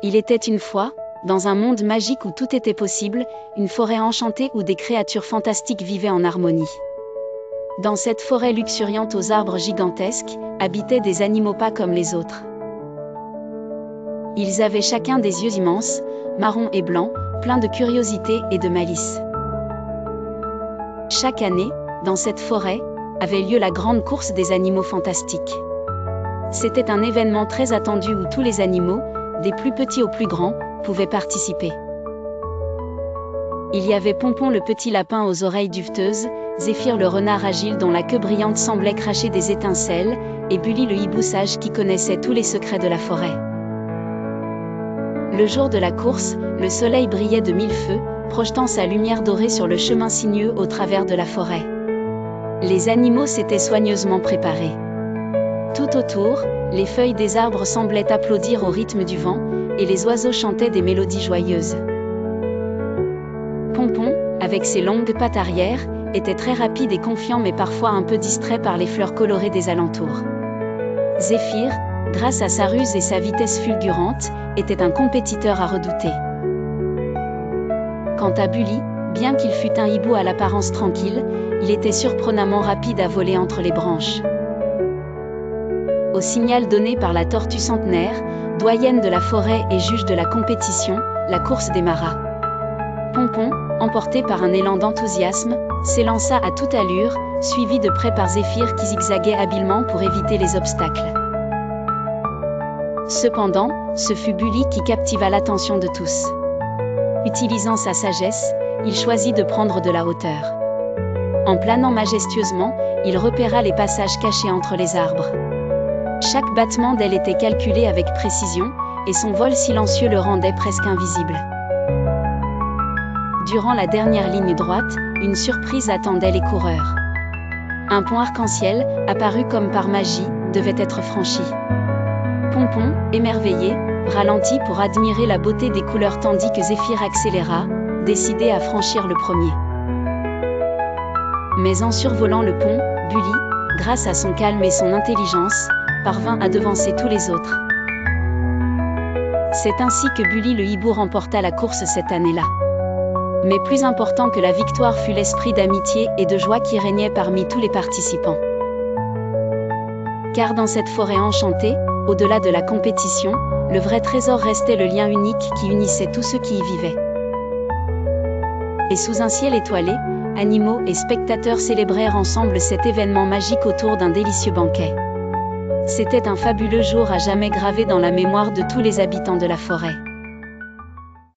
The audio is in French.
Il était une fois, dans un monde magique où tout était possible, une forêt enchantée où des créatures fantastiques vivaient en harmonie. Dans cette forêt luxuriante aux arbres gigantesques, habitaient des animaux pas comme les autres. Ils avaient chacun des yeux immenses, marrons et blancs, pleins de curiosité et de malice. Chaque année, dans cette forêt, avait lieu la grande course des animaux fantastiques. C'était un événement très attendu où tous les animaux, des plus petits aux plus grands, pouvaient participer. Il y avait Pompon le petit lapin aux oreilles duveteuses, Zéphyr le renard agile dont la queue brillante semblait cracher des étincelles, et Bully le hibou sage qui connaissait tous les secrets de la forêt. Le jour de la course, le soleil brillait de mille feux, projetant sa lumière dorée sur le chemin sinueux au travers de la forêt. Les animaux s'étaient soigneusement préparés. Tout autour, les feuilles des arbres semblaient applaudir au rythme du vent, et les oiseaux chantaient des mélodies joyeuses. Pompon, avec ses longues pattes arrière, était très rapide et confiant mais parfois un peu distrait par les fleurs colorées des alentours. Zéphyr, grâce à sa ruse et sa vitesse fulgurante, était un compétiteur à redouter. Quant à Bully, bien qu'il fût un hibou à l'apparence tranquille, il était surprenamment rapide à voler entre les branches. Au signal donné par la tortue centenaire, doyenne de la forêt et juge de la compétition, la course démarra. Pompon, emporté par un élan d'enthousiasme, s'élança à toute allure, suivi de près par Zéphyr qui zigzaguait habilement pour éviter les obstacles. Cependant, ce fut Bully qui captiva l'attention de tous. Utilisant sa sagesse, il choisit de prendre de la hauteur. En planant majestueusement, il repéra les passages cachés entre les arbres. Chaque battement d'aile était calculé avec précision, et son vol silencieux le rendait presque invisible. Durant la dernière ligne droite, une surprise attendait les coureurs. Un pont arc-en-ciel, apparu comme par magie, devait être franchi. Pompon, émerveillé, ralentit pour admirer la beauté des couleurs tandis que Zéphyr accéléra, décidé à franchir le premier. Mais en survolant le pont, Bully, grâce à son calme et son intelligence, parvint à devancer tous les autres. C'est ainsi que Bully le hibou remporta la course cette année-là. Mais plus important que la victoire fut l'esprit d'amitié et de joie qui régnait parmi tous les participants. Car dans cette forêt enchantée, au-delà de la compétition, le vrai trésor restait le lien unique qui unissait tous ceux qui y vivaient. Et sous un ciel étoilé, animaux et spectateurs célébrèrent ensemble cet événement magique autour d'un délicieux banquet. C'était un fabuleux jour à jamais gravé dans la mémoire de tous les habitants de la forêt.